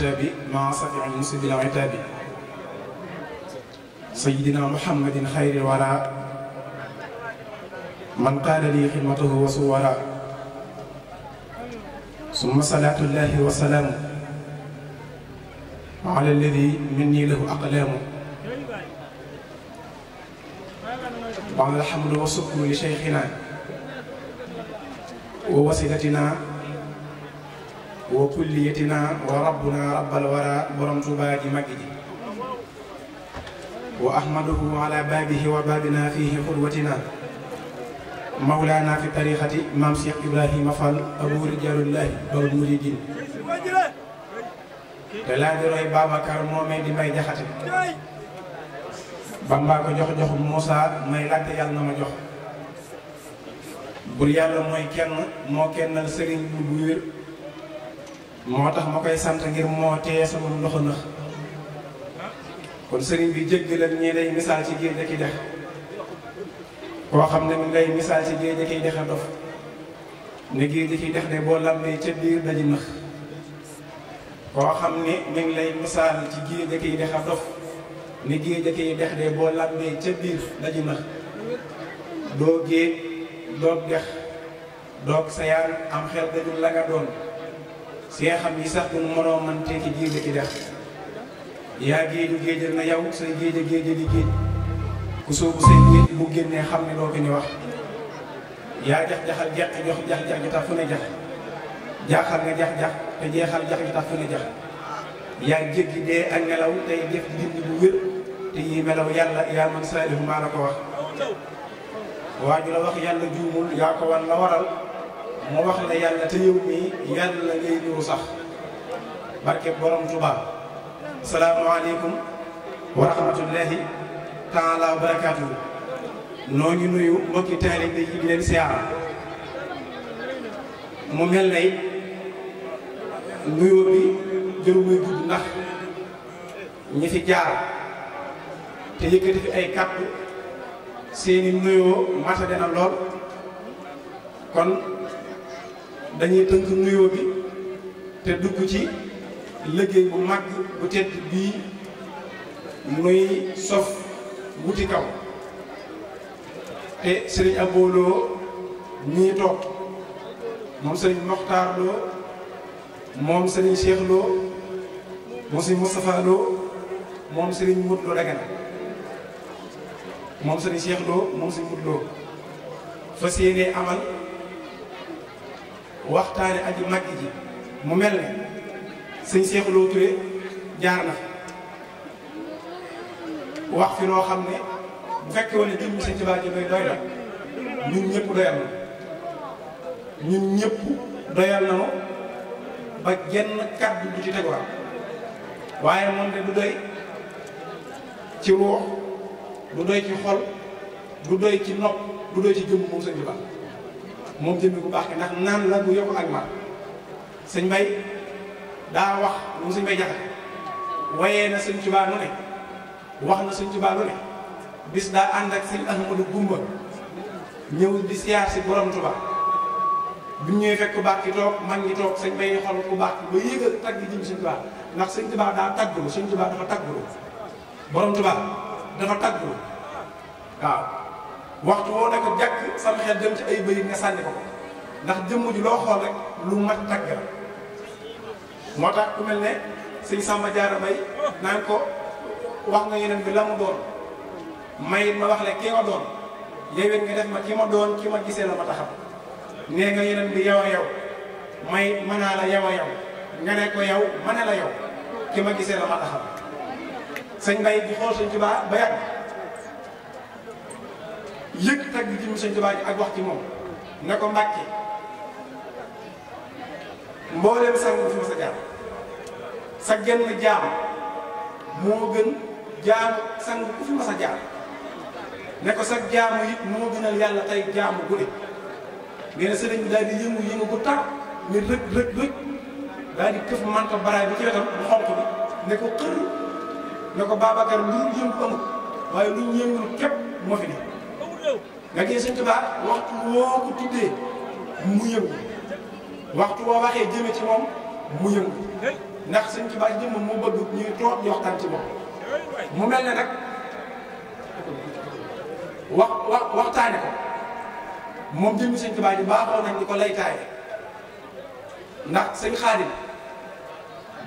الكتاب مع صفع المسد العتاب سيدنا محمد خير الورى من قال لي خدمته وصورا ثم صلاة الله وسلامه على الذي مني له أقلام وعلى الحمد والشكر لشيخنا ووسيلتنا وكليتنا وربنا رب الورى برم تباجي مجدي وأحمده على بابه وبابنا فيه قدوتنا مولانا في طريقة إمام شيخ إبراهيم فال أبو رجال الله بو المريدين تلا دي روي بابكر مومي دي may jaxate Bamba ko jox jox Moussa may laajte yàlla na ma jox bur yàlla mooy kenn moo kennal sëriñ bu wér moo tax ma koy sant ngir moo tee sama loxo nax kon sëriñ bi jéggalal ñi day misaal ci géej ki dex koo xam ne mi ngay misaal ci géej kiy dexe dof ne géej kiy dex de boo lambee ca biir daji nax koo xam ne mi ngi lay misaal ci géej kiy dexe dof ne géej kiy dex de boo lambee ca biir daji nax doo géej doog dex doog sayaan am xel dajul la nga doon see xam yi sax duñ mënoo man te ci géej ki dex yaa géeju géejal na yow say géej géej di géej ku soobu say géej bu génnee xam ne doo ko ni wax yaa jax-jaxal jeq jox jax-jax ji tax fu ne jax jaaxal nga jax-jax te jeexal jax ji tax fu ne jax yaa jéggi dee ak nelaw tey def dindi bu wér te yi melaw yàlla yaa man saalihu maa la ko wax waaju la wax yàlla juumul yaa ko wan la waral mu wax la yàlla te yow mii yàlla ngay nuru sax barke borom Tuubaa salaamaaleykum wa rahmatullahi taala wa barakaatuhu noo ngi nuyu mbokki taalibe yi di leen siyaara mu mel ne nuyoo bi jëru muy gudd ndax ñi fi jaar te yëkkati fi ay kàddu seeni nuyoo matade na lool kon dañuy tënk nuyoo bi te dugg ci liggéey bu mag bu tedd bii nuy sof wuti kaw te sëriñ Abooloo ñii toog moom sëriñ Moxtaar Lo moom sëriñ Cheikh Lo moom sëriñ Moustapha Lo moom sëriñ Modou Lo Dagana moom sëriñ Cheikh Lo moom sëriñ Modou Lo fas yéenee amal waxtaane aji mag ji mu mel ne sëñ Cheikh Lo Touré jaar na wax fi loo xam ne bu fekkee woon ne jëmmi sëñ Tuubaa ji doy na ñun ñëpp doyal na ñun ñëpp doyal na ba genn kàddu du ci teguwaat waaye moom de du doy ci ruux du doy ci xol du doy ci nopp du doy ci jëmm moom sëñ Tuubaa moom jëmmi bu baax ki ndax naan la bu yokk ak mar sëñ Mbay daa wax moom sëñ Mbay Jaxate wayee na sëñ Tuubaa nu ne wax na sëñ Tuubaa lu ne bis daa ànd ak sëñ Ahmadu Gumba ñëw di siyaar si borom Tuubaa bi ñëwee fekk ku baax ki toog mag ñi toog sëñ Mbay xol ku baax ki ba yéegal tagg jëm sëñ Tuubaa ndax sëñ Tuubaa daa taggulu sëñ Tuubaa dafa taggulu borom Tuubaa dafa taggulu waaw waxtu woo ne ko jàkk sama xel dem ci ay bëyit nga sànni ko ndax jëmm ji loo xool rek lu mat tagg la moo tax ku mel ne sëñ Samba Diarra Mbaye naan ko wax nga yeneen bi la mu doon may ma wax le ki nga doon yéwén nga def ma ki ma doon ki ma gisee la ma taxam nee nga yeneen bi yow a yow may mënaa la yow a yow nga ne ko yow ma ne la yow ki ma gisee la ma taxam sëñ Mbay di xool sëñ Tuubaa ba yàgg yëg tagg ji mu sëñ Tuubaa ji ak wax ci moom ne ko Mbàkke mbooleem sang fi ma sa jaar sa genn jaam moo gën jaamu sang ku fi ma sa jaar ne ko sa jaamu it moo gënal yàlla tey jaamu guddi nee na sëriñ bi daal di yëngu bu tar ni rëg rëg rëg daal di këf manta baraay bi ci wetam bu xonq bi ne ko xër ne ko Babacar lu yëngu amul waaye lu yëngul képp moo fi ne nga gis sëñ Tuubaa waxtu woo ko tuddee mu yëngu waxtu woo waxee jëme ci moom mu yëngu ndax Sëñ Tuubaa jëmm moo bëgg ñuy toog di waxtaan ci moom mu mel ne nag waxtaane ko moom jëmmi Sëñ Tuubaa ji baaxoo nañ di ko laytaaye ndax sëñ Xaadim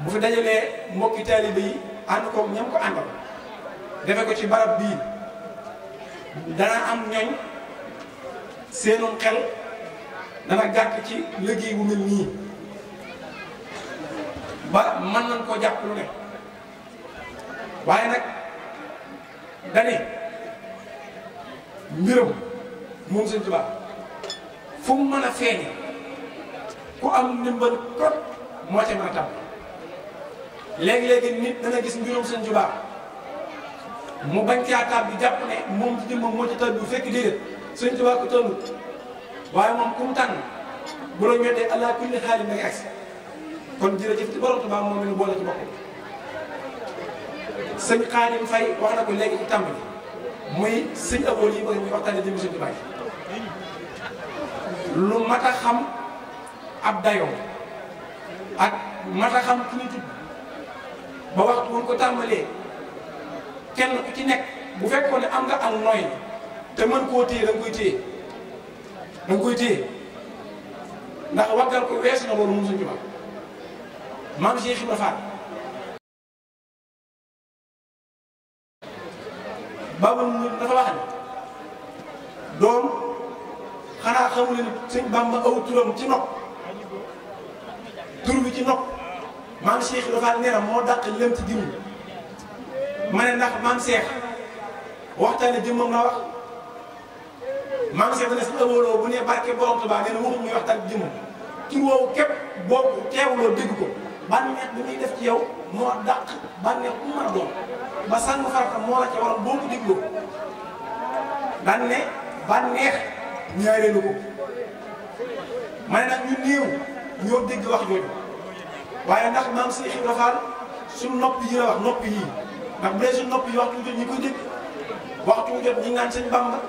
bu fi dajalee mbokki taalibe yi ànd ko ñam ko àndal defe ko ci barab bii dana am ñooñ seenum xel dana gàtt ci liggéey bu mel nii ba mën nañ koo jàpp lu ne waaye nag dane mbiram moom Sëñ Tuubaa fu mu mën a feeñe ku am ndimbal kot moo ca mën a tam léegi-léegi nit dana gis mbirum Sëñ Tuubaa mu bañ caa tab bi jàpp ne moom ci jëmmam moo ci tàbbi bu fekk déedéet Sëñ Tuubaa ko tënnu waaye moom ku mu tànn bu la ñettee allah kulli xaalis ngay agsi kon jërëjëf ci borom Tuubaa moom ñu boole ci boppam sëñ Xaadim Fay wax na ko léegi ci tàmbali muy sëñ abool yi bëgg muy waxtaane jëmmi Sëñ Tuubaa lu mat a xam ab dayoo ak mat a xam ki ñu tudd ba waxtu woon ko tàmbalee kenn ku ci nekk bu fekkoon ne am nga ak nooy te mën koo téye da nga koy téye da nga koy téye ndax waggal ko weesu na loolu moom Sëñ Tuubaa maam Cheikh Ibra Fall Baabul Muriid dafa wax ne doom xanaa xamu leen Sëñ Bàmba aw turam ci nopp tur bi ci nopp maam Cheikh Ibra Fall nee na moo dàq lëm ci jëmm ma ne ndax maam Cheikh waxtaane jëmmam la wax maam Cheikh dana si ëwaloo bu nee barke borom Tuubaa nee na waxum muy waxtaan jëmmam tur woowu képp boobu teewloo dégg ko bànneex bi muy def ci yow moo dàq bànneex bu mën a doon ba sànq farata moo la ca waroon boo ko dégloo daan ne bànneex ñaareelu ko ma ne nag ñu néew ñoo dégg wax jooju waaye ndax maam Cheikh Ibra Fall suñu nopp yi la wax nopp yii ndax bu dee suñu nopp yi waxtu jot ñi koy dégg waxtu jot ñi naan Sëñ Bamba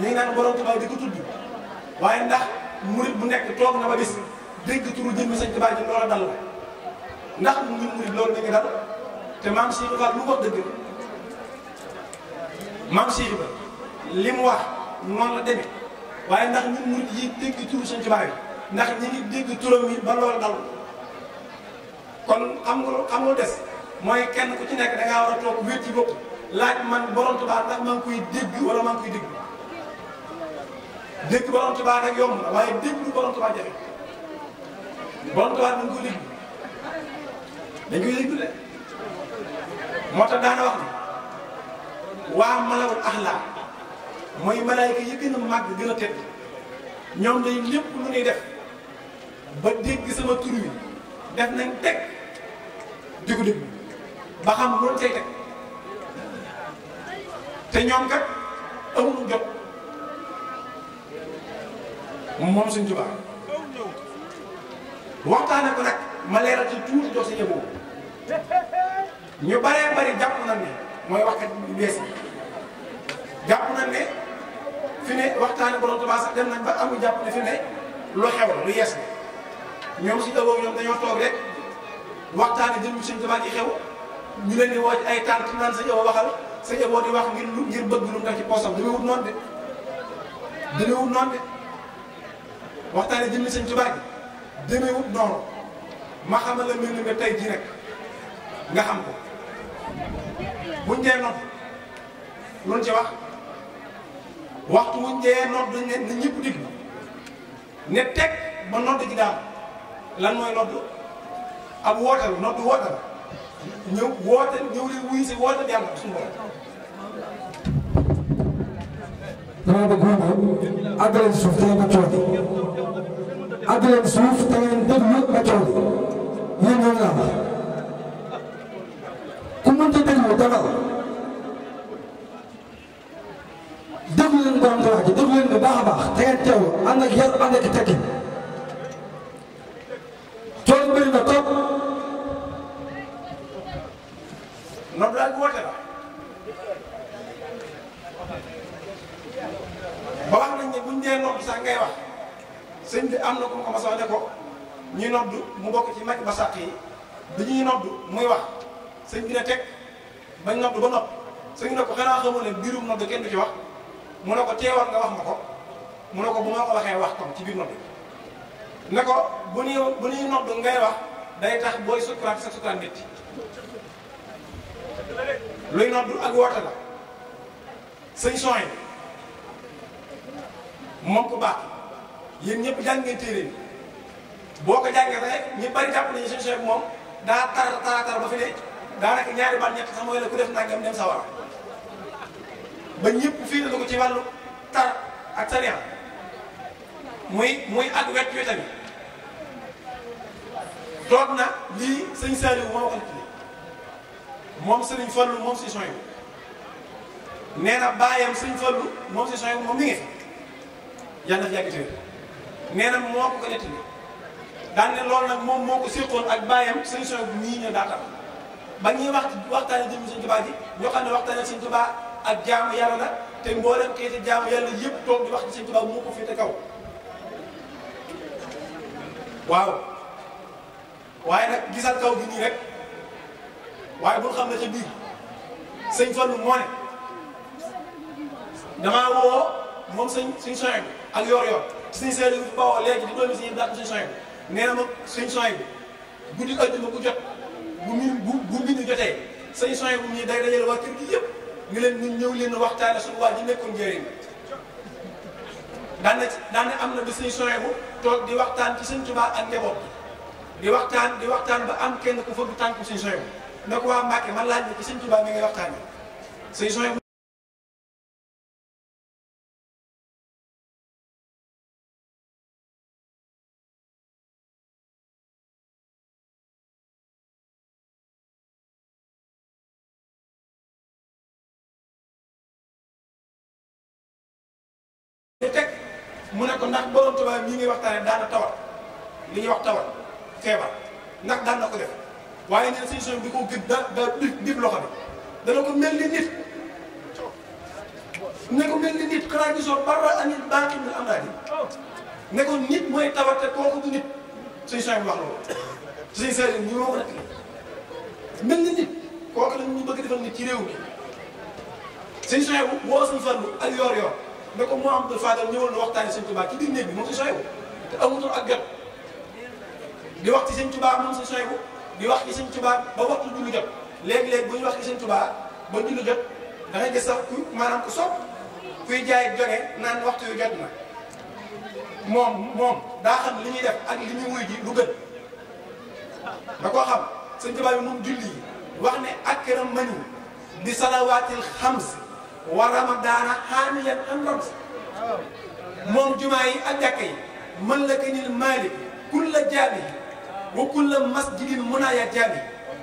ñi naan borom Tuubaa di ko tudd waaye ndax murit bu nekk toog na ba bis dégg turu jëmmi Sëñ Tuubaa ji loola dal la ndax ñun murit loolu dañuy dal te maam Cheikh Ibra Fall lu ko dëgg maam Cheikh Ibra li mu wax noonu la demee waaye ndax ñun murit yi dégg turu Sëñ Tuubaa yi ndax ñi ngi dégg turam yi ba loola dal kon xam nga des mooy kenn ku ci nekk da ngaa war a toog wéet ci bopp laaj man borom Tuubaa ndax maa ngi koy dégg wala maa ngi koy dégg dégg borom Tuubaa nag yomb na waaye dégg borom Tuubaa jafe borom Tuubaa dañ koy dégg dañ koy dégg de moo tax daana wax ne waa malawul axlaa mooy malaayka yi gën a màgg gën a tedd ñoom day lépp lu ñuy def ba dégg sama tur wi def nañ teg di ko déglu ba xam loolu cay teg te ñoom kat amuñu jot moom Sëñ Tuubaa waxtaane ko nag ma leeral ci tuuti jox si boobu ñu baree bari jàpp nañ ne mooy waxkat yu bees yi jàpp nañ ne fi ne waxtaane borom Tuubaa sax dem nañ ba amu jàpp ne fi ne lu xew la lu yees la ñoom si ëllëg ñoom dañoo toog rek waxtaane jëm Sëñ Tuubaa yi xew ñu leen di woo ci ay tànt naan sa ëllëg waxal sa ëllëg di wax ngir bëgg lu mu def ci poosam damay wut noonu de damay wut noonu de waxtaane jëm Sëñ Tuubaa gi damay wut noonu ma xamal la mel ni nga tey jii rek nga xam ko buñ dee nodd luñ ci wax waxtu wuñ dee nodd dañ ne na ñëpp diglu ne teg ba nodd gi daal lan mooy nodd ab woote la nodd woote la ñëw woote ñëw leen wuyu si woote yàlla suñu borom. dama bëgg moom àggaleen suuf te ngeen ma coodi àggaleen suuf te ngeen déglu ma coodi yéen ñoo laa wax ku mënta déglu dara déglu leen borom wax ji déglu leen bu baax a baax te ngeen teewlu ànd ak yar ànd ak teggin coono bëri na trop. noonu daal woote la ba wax nañ ne buñ dee nodd sax ngay wax sëñ bi am na ku ma ko mas a ne ko ñuy nodd mu bokk ci mag ba sàq yi dañuy nodd muy wax sëñ bi ne teg bañ nodd ba nopp sëñ bi ne ko xanaa xamoo ne biirum nodd kenn du ci wax mu ne ko teewal nga wax ma ko mu ne ko bu ma ko waxee wax kon ci biir nodd ne ko bu ñuy nodd ngay wax day tax booy sukkuraat sa sukkuraat métti luy nodd ak woote la sëñ sooy moom ko baax yéen ñëpp jàng ngeen téere bi boo ko jàngee rek ñu bari jàpp nañu sëñ sooy bi moom daa tar ba fi ne daanaka ñaari baat ñett sax mooy la ku def nangam dem sa war ba ñëpp fii la ko ci wàllu tar ak sariya muy ak wet tamit toog na lii sëñ Saliou moo ko nettali moom sëriñ Fallu moom si soñ nee na baayam sëñ Fallu moom si soñ moom mi ngi fi yàlla na yàgg téer nee na moo ko nettali daan ne loolu nag moom moo ko séqoon ak baayam sëñ soñ bu ñii ñoo daatal ba ñuy waxtaane jëm sëñ Tuubaa ji ñoo xam ne waxtaane sëñ Tuubaa ak jaamu yàlla la te mboolem xeeti jaamu yàlla yëpp toog di wax ci sëñ Tuubaa moo ko féete kaw waaw waaye nag gisal kaw gi nii rek waaye bul xam ne ca biir sëñ Fallu moo ne damaa woo moom suñ soñ ak yor-yor suñ seetlu bi bawoo léegi di doomi suñu dàq suñ soñ nee na ma suñ soñ bi guddi àjjuma bu jot bu mbind jotee suñ soñ bu ñuy day dajale waa kër gi yëpp ni leen ñu ñëw leen waxtaane suñu waa ji nekkoon njëriñ daan na am na bi suñ soñ bu toog di waxtaan ci sëñ Tuubaa ak njaboot di waxtaan ba am kenn ku fëgg tànku suñ soñ bu ne ko waa Mbàkke man laaj ci sëñ Tuubaa mi ngay waxtaane suñ soñ bu teg mu ne ko ndax borom Tuubaa mii ngay waxtaane daana tawat li ñuy wax tawat feebar ndax daan na ko def waaye nee na sëñ soñ bi ko gëj da dib loxo bi dana ko mel ni nit ne ko mel ni nit xanaa gisoo barra ani baaxi na am naa di ne ko nit mooy tawat te kooku du nit sëñ soñ bi wax loolu sëñ Saliou ñi moo ko nekk mel ni nit kooku la ñu bëgg defal nit ci réew mi sëñ soñ bu boo sëñ Fallu ak yor-yor ne ko moo am de Fadal ñëwal na waxtaane sëñ Tuubaa ci biir néeg bi moom si soybu te amutoon ak jot di wax ci sëñ Tuubaa moom si soybu di wax ci sëñ Tuubaa ba waxtu julli jot léegi-léegi bu ñu wax ci sëñ Tuubaa ba julli jot da ngay gis sax ku maanaam ku sopp kuy jaay joge naan waxtu yu jot na moom daa xam li ñuy def ak li ñuy wuy ji lu gën da koo xam sëñ Tuubaa bi moom julli yi wax ne akram manu bi salawaatil xams wa ramadaana xaamiyan am rams moom jumaa yi ak jàkka yi man la kanil maalik kulla jaabi wa kulla masjidin munaaya jaabi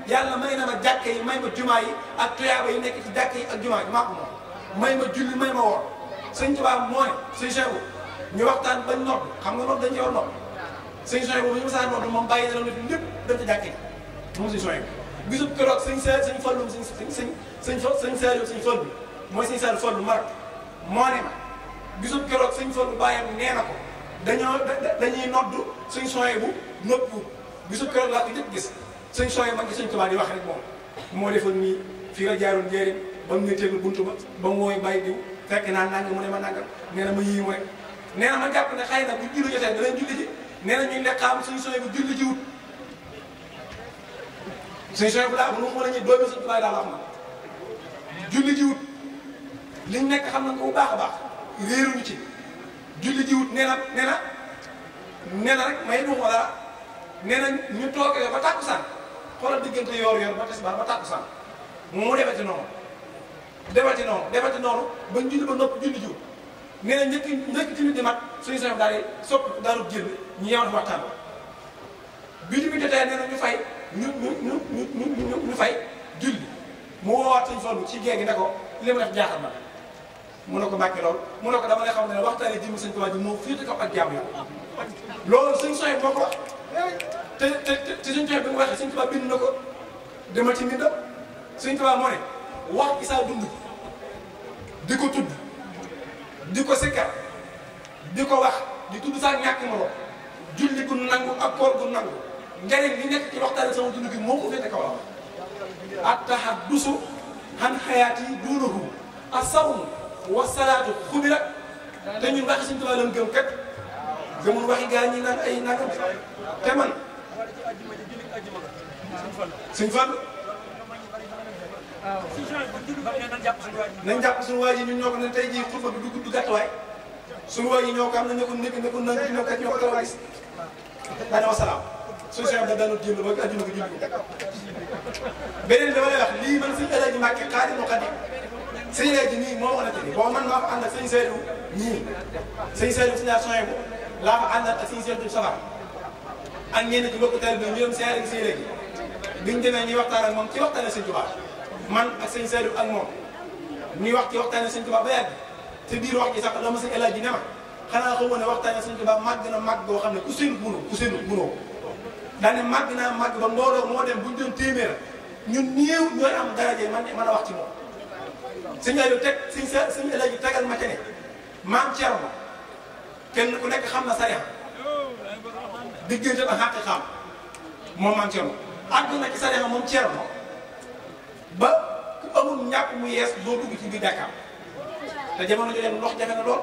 yàlla may na ma jàkka yi may ma jumaa yi ak tuyaaba yi nekk ci jàkka yi ak jumaa yi maa ko moom may ma julli may ma woor sëñ Tuubaa mooy sëñ Cheikh ñu waxtaan bañ nodd xam nga nodd dañ ci war nodd sëñ Cheikh bu ñu mësaa nodd moom bàyyi na nit lépp dem ci jàkka yi moom sëñ Cheikh bisub keroog sëñ Fallu sëñ Saliou sëñ Fallu mooy sëñ Saliou Fallu Marak moo ne ma gisub keroog sëñ Fallu bàyyam nee na ko dañuy noddu sëñ soye bu noppu gisub keroog laa ko jëkk gis sëñ soye ma ngi sëñ Tuubaa di wax rek moom moo defoon nii fii la jaaroon njëriñ ba mu ne teegul buntu ba mu wooy bàyyi diw fekk naa nangam mu ne ma nangam nee na ma yii mu rek nee na ma jàpp ne xëy na bu julli jotee da leen julli ji nee na ñuy lekkaam sëñ soye bu julli ji wut sëñ soye bu daa bu nu mu la ñuy doomi sëñ Tuubaa daal wax na julli ji wut liñ nekk xam nañ ko bu baax a baax réeruñu ci julli ji wut nee na rek may du wala nee na ñu toogee ba tàkkusaan xoolal diggante yor-yor ba tisbaar ba tàkkusaan mu defati noonu ba julli ba nopp julli ji wut nee na njëkk ci nit di mat suñu soxla daal di sopp daaru jël ñu yemal waxtaan bi bi jotee nee na ñu fay ñu fay julli mu woowaat sëñ Fallu ci géej gi ne ko li ma def jaaxal na mu ne ko Mbàkke lool mu ne ko dama lay xam ne waxtaanee jëmmi sëñ Tuubaa ji moo féete kaw ak jaamu yàlla loolu sëñ Soy moo ko wax te sëñ Soy bi nga waxee sëñ Tuubaa bind na ko demal ci mbindam sëñ Tuubaa moo ne wax gi saa dund di ko tudd di ko sikkar di ko wax di tudd saa ñàkk moroom julli gu nangu ak koor gu nangu njëriñ li nekk ci waxtaane sama dund gi moo ko féete kaw la at-tahaddusu an hayaati duunahu as-sawmu wa salaatu xubira te ñun waxi Sëñ Tuubaa lañ gëm kat gëmul waxi gaa ñi naan ay nangam te man Sëñ Fall nañ jàpp suñu waa ji ñun ñoo ko ne tey jii xutba bi du gudd gàttawaay suñu waa ji ñoo ko am na ne ko nekk ne ko nangu ñoo kat ñoo ko taw a gis daane wa salaam suñu Cheikh da daanoo jéem ba àdduna ko julli ko beneen bi ma lay wax lii man Sëñ Alaaji Mbàkke Xaadimu Xaadim Sëñ Alaaji nii moo ko nettali boo man maa fa ànd ak Sëñ Seydou ñii Sëñ Seydou si ñaar soin bu laa fa àndal ak Sëñ Seydou Safar ak ñenn ci mbokku taalibe bi ñu dem siyaare Sëñ Alaaji biñ demee ñuy waxtaan ak moom ci waxtaane Sëñ Tuubaa man ak Sëñ Seydou ak moom ñuy wax ci waxtaane Sëñ Tuubaa ba yàgg te biir wax ji sax dama Sëñ Alaaji ne ma xanaa xamoo ne waxtaane Sëñ Tuubaa màgg na màgg boo xam ne ku seen munoo daane màgg naa màgg ba mbooloo moo dem buñ doon téeméer ñun néew ñooy am daraje man mën a wax ci moom Sëñ Aliou teg Sëñ Alaaji tegal ma ca ne maam Thierno kenn ku nekk xam na sariya diggante ba xàq xam moom maam Thierno àgg na ci sariya moom Thierno ba ku amul ñàkk mu yees doo dugg ci biir Dakar te jamono jooju ndox jafe na lool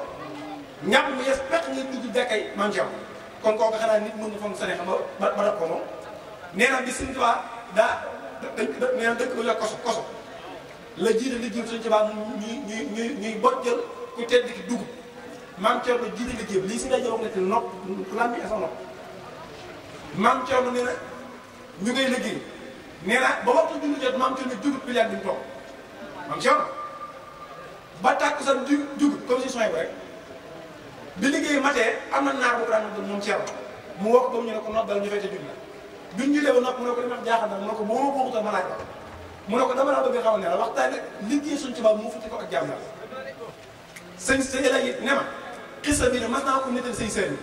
ñàkk mu yees fekk nga dugg Dakar maam Thierno kon kooku xanaa nit mën na foog sariya ba def ko moom nee na bi Sëñ Tuubaa nee na dëkk ba yor koso la jiite liggéey Sëñ Tuubaa ñuy bojjal ku tedd ki dugub maam Thierno jiite liggéey bi lii si rajo wax na nopp lan bi sa nopp maam Thierno nee na ñu ngay liggéey nee na ba waxtu julli jot maam Thierno dugub bi leen duñ toog maam Thierno ba tàkk sa dugub comme si soin bi rek bi liggéey matee am na naar bu ko daan moom Thierno mu wax ko ñu ne ko noddal ñu fay te julli duñ jullee ba nopp mu ne ko li ma jaaxal na mu ne ko boo ma boogutal ma laaj ko mu ne ko dama la bëgg xamal ne la waxtaane liggéey Sëñ Tuubaa mu futti ko ak jàmm yàlla Sëñ Alaaji ne ma xisa bi ne mas naa ko nettal Sëñ Seydou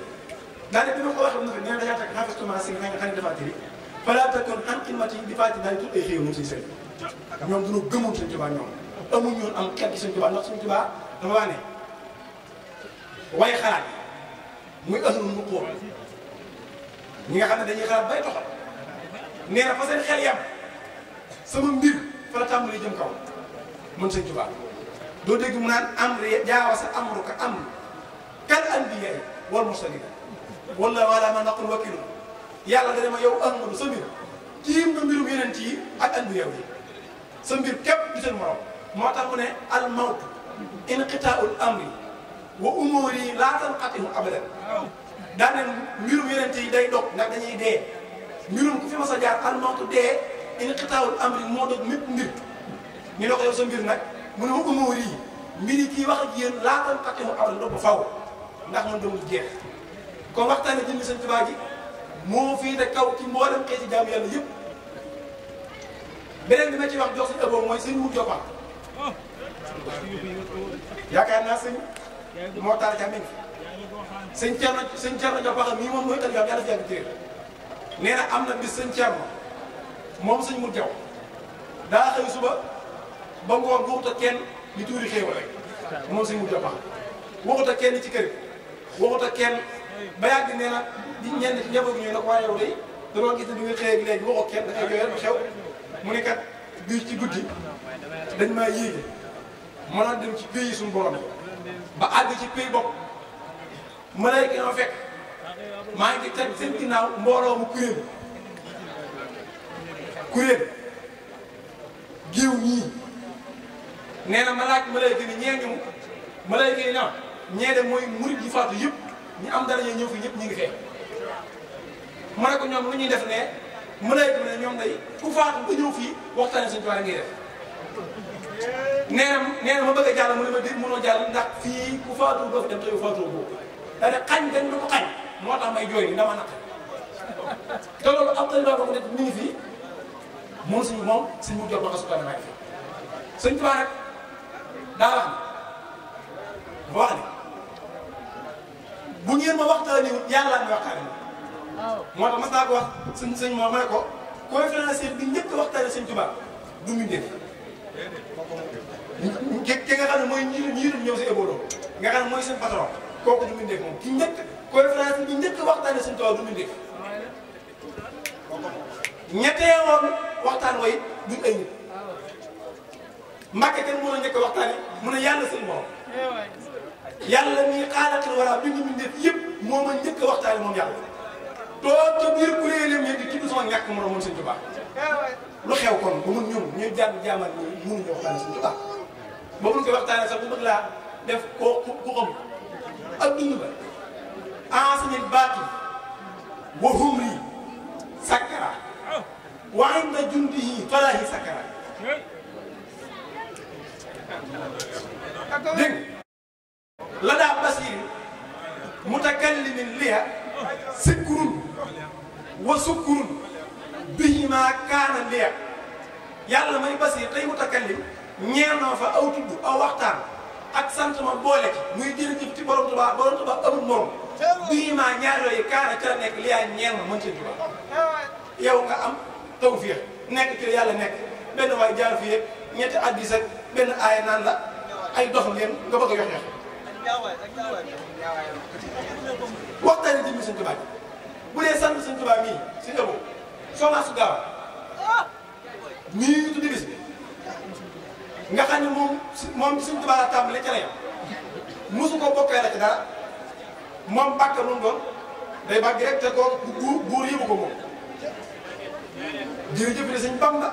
daane bi ma ko waxee na fi nee na dañaa teg xafistuma si nga xam ne dafa tiri falaa takun an xidmati bi faati daal di tudd ay xéew moom Sëñ Seydou ñoom dañoo gëmoon Sëñ Tuubaa ñoom amuñ ñoon am xel ci Sëñ Tuubaa ndax Sëñ Tuubaa dafa wax ne waaye xalaat muy ahlul nuquur ñi nga xam ne dañuy xalaat bay toxal nee na fa seen xel yam sama mbir fa la tàmbali jëm kaw mën Sëñ Tuubaa doo dégg mu naan amri jaawasa amruka amru kal anbiyaa wal mursaliin wala wala ma naqul wakilu yàlla dana ma yow Ahmadu sa mbir tiim nga mbirum yeneen yi ak anbiyaa yi sa mbir képp du seen morom moo tax mu ne al mawtu inqitaaul amri wa umuri laa tanqati'u abadan daane mbirum yeneen yi day dog ndax dañuy dee mbirum ku fi ma sa jaar al mawtu dee inqitaaul amri moo dog mépp mbir ñu ne ko yow sa mbir nag mu ne ma umóor yi mbir yi kii wax ak yéen laatal xaqi mu abal doo ko faw ndax man demul jeex kon waxtaane jëmmi Sëñ Tuubaa ji moo fii de kaw ci mboolem xeeti jaamu yàlla yëpp beneen bi ma ci wax jox Sëñ Abo mooy Sëñ Mut Jopa yaakaar naa sëñ moo taal ca meñ Sëñ Cerno Jopa mii moom mooy ëllëg yàlla fi yàgg téer nee na am na bis Sëñ Cerno moom Sëñ Mut Jaw daa xëy suba ba ngoon waxut ak kenn di tuuri xéewal rek moom Sëñ Mut Jopa waxut ak kenn ci kër waxut ak kenn ba yàgg nee na di ñenn ci njaboot gi ñëw nag waaye yow de dañoo gis ne bi nga xëyee ak léegi waxoo kenn dafay jooyal bu xew mu ne kat bii ci guddi dañ maa yéege mën a dem ci pays suñu borom ba àgg ci pays bopp malayka ñoo fekk maa ngi teg seen ginnaaw mbooloo mu kuréel géew ñii nee na ma laaj malayka ni ñee ñëw malayka yi ñëw ñee de mooy murid yi faatu yëpp ñu am dara ñëw fi ñëpp ñu ngi fee ma ne ko ñoom lu ñuy def ne malayka ne ñoom day ku faatu ba ñëw fii waxtaane Sëñ Tuubaa ngay def nee na ma bëgg a jàll mu ne ma dégg mënoo jàll ndax fii ku faatu doo fi dem te yow faatoo boobu da ne xañ dañ ma ko xañ moo tax may jooy ni dama naq te loolu am na loo ko def mi ngi fii moom Sëñ Mut Jopa xasuka na maa ngi fi Sëñ Tuubaa nag daa wax ni bu ngeen ma waxtaanee yàlla mi waxtaanee moo tax mas naa ko wax sëñ moo ma ne ko conférencier bi njëkk a waxtaanee Sëñ Tuubaa du mu def ki nga xam ne mooy ñiitum ñëw si ébolo nga xam ne mooy seen patron kooku du mu def moom ki njëkk conférencier bi njëkk a waxtaanee Sëñ Tuubaa du mu def ñettee woon waxtaan way duñ ay nit Mbàkke kenn moo la njëkk waxtaane mu ne yàlla seen borom yàlla mii xaalatal wara bi ñu def yëpp moo ma njëkk waxtaane moom yàlla toog ca biir kuréelam yi di tudd sama ñàkk moroom moom Sëñ Tuubaa lu xew kon ba mun ñun ñuy jàng jaamal ñi mënuñu waxtaane Sëñ Tuubaa ba mun koy waxtaane sax bu bëgg laa def koo ku xam ak dund ba enseigner baati wa humri sakkara wa inda jundihi falahi sakkara dégg la daa basir mutakallimin liya sikurun wa sukurun bihima kaana liya yàlla may basir tey mutakallim ñeenoo fa aw tudd aw waxtaan ak sant ma boole ci muy jërëjëf ci borom Tuubaa amul morom bihima ñaar yooyu kaana ca la nekk liyaa ñeen ma mën Sëñ Tuubaa yow nga am tawfiix nekk ci yàlla nekk benn waay jaar fii ñetti hadiis ak benn aaya naan la ay dox ngeen nga bëgg a yox yox waxtaane jëmmi Sëñ Tuubaa bu dee sant Sëñ Tuubaa mii si ëbo soxna su gaaw mii tuddi bis bi nga xam ne moom Sëñ Tuubaa la tàmbale ca la yam mosu ko bokkee la ci dara moom bàkk lu mu doon day bàgg rek te ko buur yëbu ko moom jërëjëf de Sëñ Bamba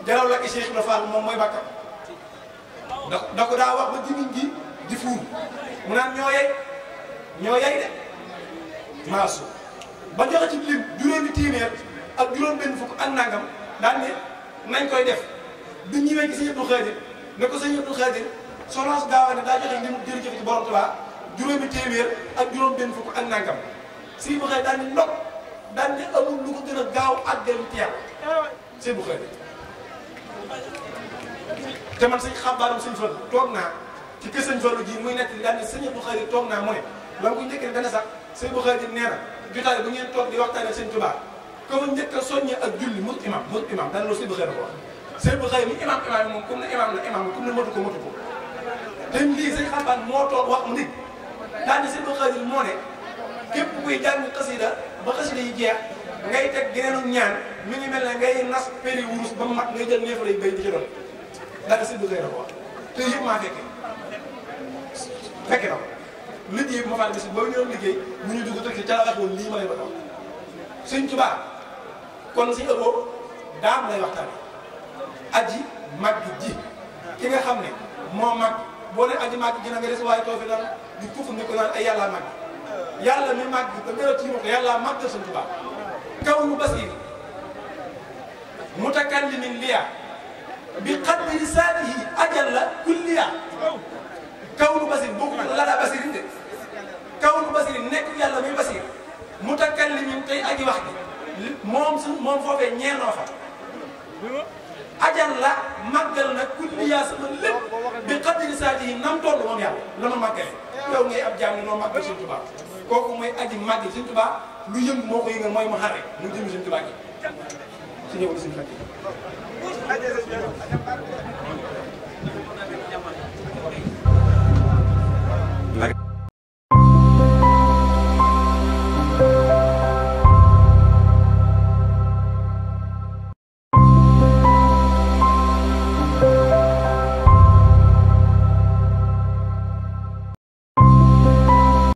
jaraw la ki Cheikh Ibra Fall moom mooy bàkkam da ko daa wax ba jimiñ gi di fuur mu naan ñoo yey de maasu ba joxe ci lim juróomi téeméer ak juróom benn fukk ak nangam daan ne nañ koy def bi ñëwee ci Sëñ Abdou Khadir ne ko Sëñ Abdou Khadir soxna su gaaw ne daa joxe lim jërëjëf ci borom Tuubaa juróomi téeméer ak juróom benn fukk ak nangam Sëñ Abdou Khadir daan ne ndok daan ne amul lu ko gën a gaaw àggal ci yàlla Sëñ Abdou Khadir te man sëñ xabaaram Sëñ Fallu toog naa ci kër Sëñ Fallu ji muy nekk daan ne Sëñ Abdou Khadir toog naa mu ne la ko njëkk ne dana sax Sëñ Abdou Khadir nee na jotaay bu ngeen toog di waxtaane Sëñ Tuubaa ko ma njëkk a soññee ak julli mut imam dana loolu Sëñ Abdou Khadir ko wax Sëñ Abdou Khadir mi imam yi moom comme ne imam la imam comme ne matu ko te lii sëñ xabaan moo toog wax mu ndig daan ne Sëñ Abdou Khadir moo ne képp kuy jàng xasida ba xasida yi jeex ngay teg geneenu ñaan mi ngi mel ne ngay nas péri wurus ba mu mat ngay jël neefare yi bay di ci doon daal Sëñ Abdou Khadir ko wax te yëpp maa fekke na ko liggéey bi ma faa bis boobu ñu doon liggéey mu ñu dugg teg ci ca la wax woon lii ma lay bëgg a wax Sëñ Tuubaa kon Sëñ Abo daam lay waxtaan aji màgg ji ki nga xam ne moo mag boo ne aji màgg ji na nga des waaye too fi naan di fuuf ni ko naan ay yàllaa màgg yàlla mi màgg ba gën a tiima ko yàllaa màggal Sëñ Tuubaa kaw nu basir mutakallimin liya bi qadri saatihi ajal la kulliya kaw nu basir boo ko la daa basirin de kaw nu basirin nekk yàlla muy basir mutakallimin tey aji wax bi moom foofee ñeenoo fa ajal la màggal na kulliya sama lépp bi qadri saatihi nam toll moom yàlla la ma màggale yow ngay ab jaam ne noo màggal Sëñ Tuubaa kooku mooy aji màggal Sëñ Tuubaa lu yëngu moo ko yëngal mooy mu xare mu jëmi Sëñ Tuubaa gi su ñëw di Sëñ Tuubaa